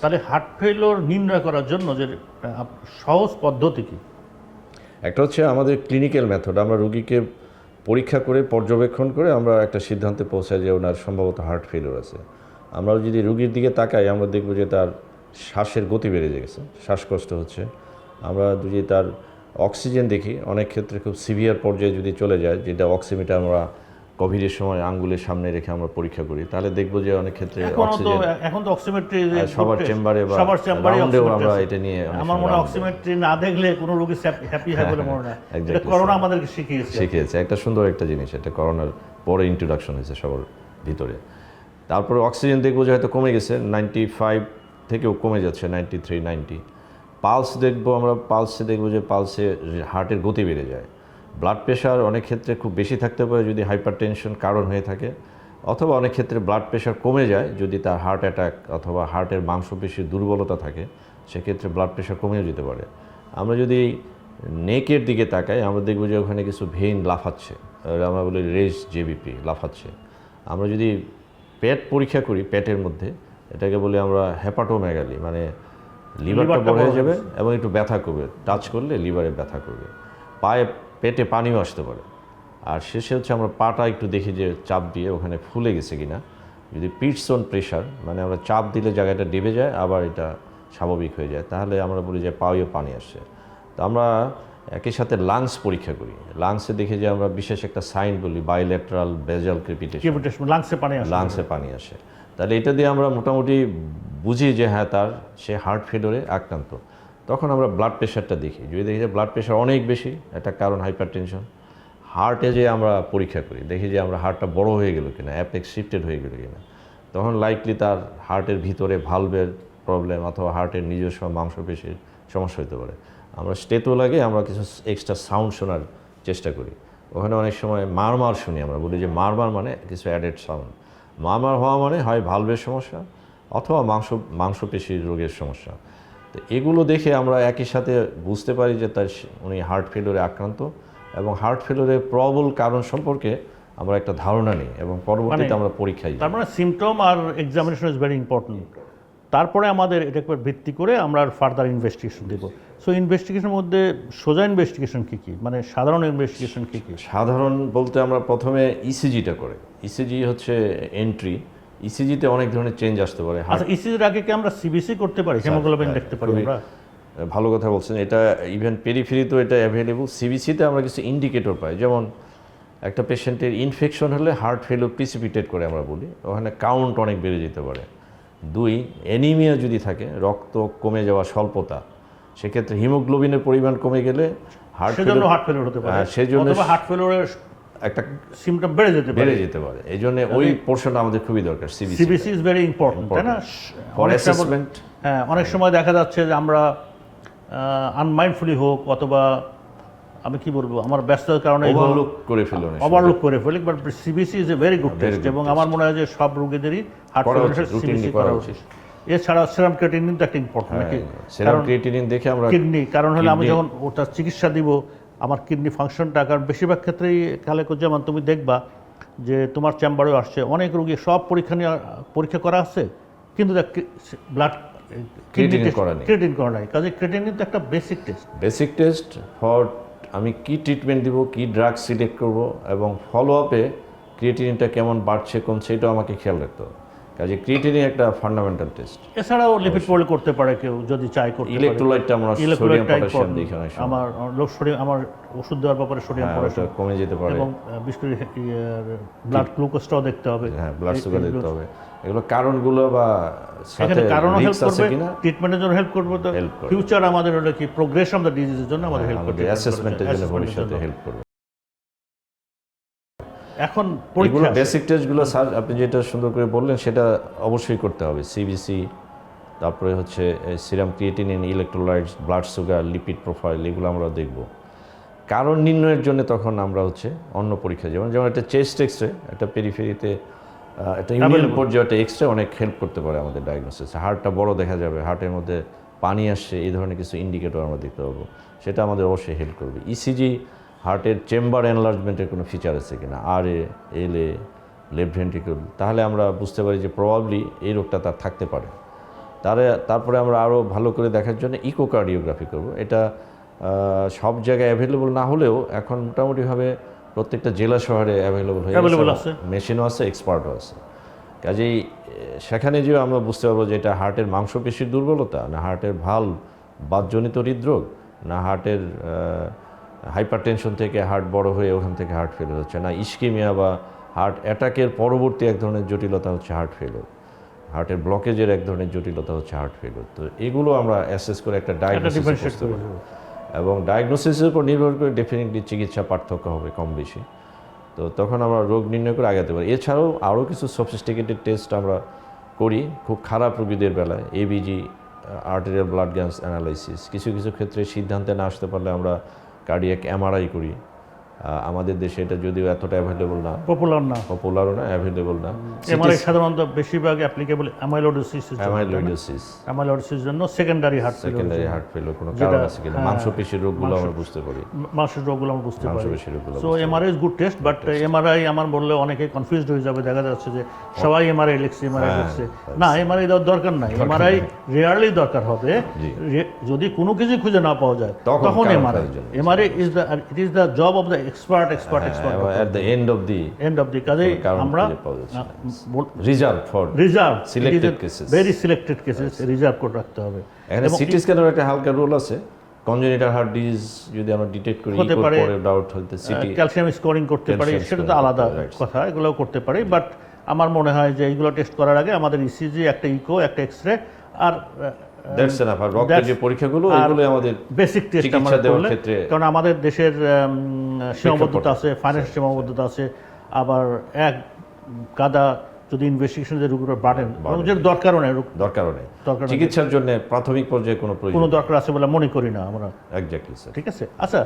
তাহলে heart failure নির্ণয় করার জন্য যে সহজ পদ্ধতি কি? একটা হচ্ছে আমাদের ক্লিনিক্যাল মেথড, আমরা রুগীকে পরীক্ষা করে পর্যবেক্ষণ করে আমরা একটা সিদ্ধান্তে পৌঁছাই যে ওনার সম্ভবত হার্ট ফেলিওর আছে। আমরা যদি রুগীর দিকে তাকাই আমরা দেখব যে তার শ্বাসের গতি বেড়ে গেছে, শ্বাসকষ্ট হচ্ছে। আমরা যদি তার অক্সিজেন দেখি, অনেক ক্ষেত্রে খুব সিভিয়ার পর্যায়ে যদি চলে যায়, যেটা অক্সিমিটার আমরা কোভিডের সময় আঙ্গুলের সামনে রেখে আমরা পরীক্ষা করি, তাহলে দেখব যে অনেক ক্ষেত্রে অক্সিজেন এখন তো অক্সিমেট্রি সবার চেম্বারে বা রাউন্ডেও আমরা এটা নিয়ে আমার মনে হয় অক্সিমেট্রি না দেখলে কোনো রোগী হ্যাপি হয় বলে মনে হয়। এটা করোনা আমাদেরকে শিখিয়েছে একটা সুন্দর একটা জিনিস, এটা করোনার পরে ইন্ট্রোডাকশন হয়েছে সবার ভিতরে। তারপরে অক্সিজেন দেখবো যে হয়তো কমে গেছে, 95 থেকেও কমে যাচ্ছে 93, 90। পালস দেখবো আমরা, পালসে দেখবো যে পালসে হার্টের গতি বেড়ে যায়। ব্লাড প্রেশার অনেক ক্ষেত্রে খুব বেশি থাকতে পারে যদি হাইপার টেনশন কারণ হয়ে থাকে, অথবা অনেক ক্ষেত্রে ব্লাড প্রেশার কমে যায় যদি তার হার্ট অ্যাটাক অথবা হার্টের মাংসপেশির দুর্বলতা থাকে, সেক্ষেত্রে ব্লাড প্রেশার কমেও যেতে পারে। আমরা যদি নেকের দিকে তাকাই আমরা দেখবো যে ওখানে কিছু ভেইন লাফাচ্ছে, আমরা বলি রেজ জেবিপি লাফাচ্ছে। আমরা যদি পেট পরীক্ষা করি, পেটের মধ্যে এটাকে বলি আমরা হেপাটোমেগালি, মানে লিভারটা বড় হয়ে যাবে এবং একটু ব্যথা করবে, টাচ করলে লিভারে ব্যথা করবে, পায়ে পেটে পানিও আসতে পারে। আর শেষে হচ্ছে আমরা পাটা একটু দেখি যে চাপ দিয়ে ওখানে ফুলে গেছে কিনা। যদি পিটসন প্রেশার, মানে আমরা চাপ দিলে জায়গাটা ডেবে যায় আবার এটা স্বাভাবিক হয়ে যায়, তাহলে আমরা বলি যে পায়েও পানি আসছে। তো আমরা একই সাথে লাংস পরীক্ষা করি, লাংসে দেখি যে আমরা বিশেষ একটা সাইন বলি বাইলেটারাল বেজাল ক্রিপিটেশন, লাংসে পানি আসে। তাহলে এটা দিয়ে আমরা মোটামুটি বুঝি যে হ্যাঁ সে হার্ট ফেলিওরে আক্রান্ত। তখন আমরা ব্লাড প্রেশারটা দেখি, যদি দেখি যে ব্লাড প্রেশার অনেক বেশি, একটা কারণ হাইপার টেনশন। হার্টে যে আমরা পরীক্ষা করি, দেখি যে আমরা হার্টটা বড় হয়ে গেল কিনা, অ্যাপেক্স শিফটেড হয়ে গেল কিনা, তখন লাইকলি তার হার্টের ভিতরে ভালভের প্রবলেম অথবা হার্টের নিজস্ব মাংসপেশির সমস্যা হতে পারে। আমরা স্টেতো লাগে, আমরা কিছু এক্সট্রা সাউন্ড শোনার চেষ্টা করি। ওখানে অনেক সময় মারমার শুনি, আমরা বলি যে মারমার মানে কিছু অ্যাডেড সাউন্ড। মারমার হওয়া মানে হয় ভালভের সমস্যা অথবা মাংসপেশির রোগের সমস্যা। তো এগুলো দেখে আমরা একই সাথে বুঝতে পারি যে উনি হার্ট ফেলিওরে আক্রান্ত, এবং হার্ট ফেলিওরের প্রবল কারণ সম্পর্কে আমরা একটা ধারণা নিই এবং পরবর্তীতে আমরা পরীক্ষায়। তার মানে সিমটম আর এক্সামিনেশন ইজ ভেরি ইম্পর্টেন্ট। তারপরে আমাদের এটাকে ভিত্তি করে আমরা ফার্দার ইনভেস্টিগেশন দেব। সো ইনভেস্টিগেশনের মধ্যে সোজা ইনভেস্টিগেশন কী কী, মানে সাধারণ ইনভেস্টিগেশন কী কী? সাধারণ বলতে আমরা প্রথমে ইসিজিটা করে, ইসিজি হচ্ছে এন্ট্রি। ইসিজিতে অনেক ধরনের চেঞ্জ আসতে পারে। আচ্ছা, ইসিজির আগে কি আমরা সিবিসি করতে পারি, হিমোগ্লোবিন দেখতে পারি আমরা? ভালো কথা বলছেন, এটা ইভেন পেরিফেরিতেও এটা অ্যাভেলেবল। সিবিসিতে আমরা কিছু ইন্ডিকেটর পাই, যেমন একটা পেশেন্টের ইনফেকশন হলে হার্ট ফেলিওর প্রিসিপিটেট করে আমরা বলি, ওখানে কাউন্ট অনেক বেড়ে যেতে পারে। 2, অ্যানিমিয়া যদি থাকে, রক্ত কমে যাওয়া, স্বল্পতা, সেক্ষেত্রে হিমোগ্লোবিনের পরিমাণ কমে গেলে হার্ট ফেলিওর হতে পারে। সেজন্য হার্ট ফেলিওরের একটা সিমটম বেড়ে যেতে পারে। এই জন্য ওই পোর্শনটা আমাদের খুবই দরকার। সিবিসি ইজ ভেরি ইম্পর্টেন্ট, তাই না? For assessment. হ্যাঁ, অনেক সময় দেখা যাচ্ছে যে আমরা আনমাইন্ডফুলি হোক অথবা আমি কি বলবো আমার ব্যস্ততার কারণে ওভারলুক করে ফেলি, but CBC is a very good test, এবং আমার মনে হয় যে সব রোগীদেরই হার্ট ফেলিওরের সিবিসি করা উচিত। এছাড়া সেরাম ক্রিয়েটিনিন তো একটা ইম্পর্টেন্ট, নাকি? সেরাম ক্রিয়েটিনিন দেখে আমরা কিডনি, কারণ হলে আমি যখন ওটা চিকিৎসা দিব আমার কিডনি ফাংশনটা, কারণ বেশিরভাগ ক্ষেত্রেই যেমন তুমি দেখবা যে তোমার চেম্বারেও আসছে অনেক রোগী, সব পরীক্ষা করা আছে কিন্তু ব্লাড ক্রিয়েটিনিন করা নাই। কাজে ক্রিয়েটিনিন তো একটা বেসিক টেস্ট ফর আমি কি ট্রিটমেন্ট দিব, কি ড্রাগ সিলেক্ট করব, এবং ফলো আপে ক্রিয়েটিনিনটা কেমন বাড়ছে কমছে এটাও আমাকে খেয়াল রাখতে হবে। কাজে ক্রিয়েটিনিন একটা ফান্ডামেন্টাল টেস্ট। এছাড়াও লিপিড পড়লে করতে পারে কেউ যদি চাই করতে পারে। ইলেকট্রোলাইটটা আমরা সোডিয়াম পটাশিয়াম দেখি না, আমার ওষুধ দেওয়ার ব্যাপারে সোডিয়াম পটাশিয়াম কমে যেতে পারে, এবং বিশেষ করে ব্লাড গ্লুকোজটাও দেখতে হবে। হ্যাঁ, ব্লাড সুগার দেখতে হবে। এগুলো কারণগুলো বা সাথে রিস্ক আছে কিনা, ট্রিটমেন্টের জন্য হেল্প করবে, তো ফিউচার আমাদের হলো কি প্রোগ্রেশন অফ দ্য ডিজিজের জন্য আমাদের হেল্প করবে, অ্যাসেসমেন্টের জন্য ভবিষ্যতে হেল্প করবে। এখন এগুলো বেসিক টেস্টগুলো স্যার আপনি যেটা সুন্দর করে বললেন সেটা অবশ্যই করতে হবে। সিবিসি, তারপরে হচ্ছে serum creatinine, electrolytes, blood sugar, lipid profile, এগুলো আমরা দেখব। কারণ নির্ণয়ের জন্য তখন আমরা হচ্ছে অন্য পরীক্ষা, যেমন একটা চেস্ট এক্সরে, একটা পেরিফেরিতে একটা ইমিউন পর্যায়ে একটা এক্সরে অনেক হেল্প করতে পারে আমাদের ডায়াগনোসিস। হার্টটা বড় দেখা যাবে, হার্টের মধ্যে পানি আসছে, এই ধরনের কিছু ইন্ডিকেটর আমরা দেখতে পাবো, সেটা আমাদের অবশ্যই হেল্প করবে। ইসিজি, হার্টের চেম্বার এনলার্জমেন্টের কোনো ফিচার আছে কিনা, RA, LA, লেফট ভেন্ট্রিকল, তাহলে আমরা বুঝতে পারি যে প্রবাবলি এই রোগটা তার থাকতে পারে। তারপরে আমরা আরও ভালো করে দেখার জন্য ইকোকার্ডিওগ্রাফি করব। এটা সব জায়গায় অ্যাভেলেবল না হলেও এখন মোটামুটিভাবে প্রত্যেকটা জেলা শহরে অ্যাভেলেবল হয়ে গেছে, মেশিনও আছে, এক্সপার্টও আছে। কাজেই সেখানে যে আমরা বুঝতে পারবো যে এটা হার্টের মাংসপেশির দুর্বলতা, না হার্টের ভালভ বাতজনিত হৃদরোগ, না হার্টের হাইপারটেনশন থেকে হার্ট বড় হয়ে ওখান থেকে হার্ট ফেলিওর হচ্ছে, না ইস্কিমিয়া বা হার্ট অ্যাটাকের পরবর্তী এক ধরনের জটিলতা হচ্ছে হার্ট ফেলিওর, হার্টের ব্লকেজের এক ধরনের জটিলতা হচ্ছে হার্ট ফেলিওর। তো এগুলো আমরা অ্যাসেস করে একটা ডায়াগনোসিস করতে পারি, এবং ডায়াগনোসিসের উপর নির্ভর করে ডেফিনেটলি চিকিৎসা পার্থক্য হবে কম বেশি। তো তখন আমরা রোগ নির্ণয় করে আগাতে পারি। এছাড়াও আরও কিছু সফিস্টিকেটেড টেস্ট আমরা করি খুব খারাপ রোগীদের বেলায়, ABG, arterial blood gas analysis. কিছু কিছু ক্ষেত্রে সিদ্ধান্তে না আসতে পারলে আমরা কার্ডিয়াক এমআরআই করি। আমাদের দেশে এটা যদিও এতটা অ্যাভেলেবল না, পপুলারও না, অ্যাভেলেবল না। এমআরআই সাধারণত বেশিরভাগ অ্যাপ্লিকেবল অ্যামাইলোইডোসিস জন্য সেকেন্ডারি হার্ট ফেলিওর কোনো কারণ আছে কিনা, মাংসপেশির রোগগুলো আমরা বুঝতে পারি, মাংসের রোগগুলো আমরা বুঝতে পারি। মাংসপেশির রোগগুলো so MRI is good test, but MRI আমার বললে অনেকে কনফিউজড হয়ে যাবে, দেখা যাচ্ছে যে সবাই এমআরআই লিখছে। না, এমআরআই দেওয়ার দরকার নাই। এমআরআই রেয়ারলি দরকার হবে, যদি কোনো কিছু খুঁজে না পাওয়া যায় তখন MRI is the job of the expert at the end of the কাজে আমরা reserve selected cases, very selected cases reserve করে রাখতে হবে। এখানে সিটি স্ক্যানের একটা হালকা রোল আছে। কনজেনিটাল হার্ট ডিজিজ যদি আমরা ডিটেক্ট করি, হতে পারে ডাউট হতে সিটি ক্যালসিয়াম স্কোরিং করতে পারি, সেটা তো আলাদা কথা, এগুলোও করতে পারি। বাট আমার মনে হয় যে এইগুলো টেস্ট করার আগে আমাদের ইসিজি, একটা ইকো, একটা এক্সরে আর দ্যাটস এনাফ। আর রক্তের যে পরীক্ষাগুলো এগুলো আমাদের বেসিক টেস্ট আমরা করলে, কারণ আমাদের দেশের সীমাবদ্ধতা আছে, ফাইন্যান্স সীমাবদ্ধতা আছে, আবার এক গাদা যদি ইনভেস্টিগেশন যে রোগীর বাড়েন, দরকারও নেই, চিকিৎসার জন্য প্রাথমিক পর্যায়ে কোনো দরকার আছে বলে মনে করি না আমরা। Exactly sir. ঠিক আছে, আচ্ছা।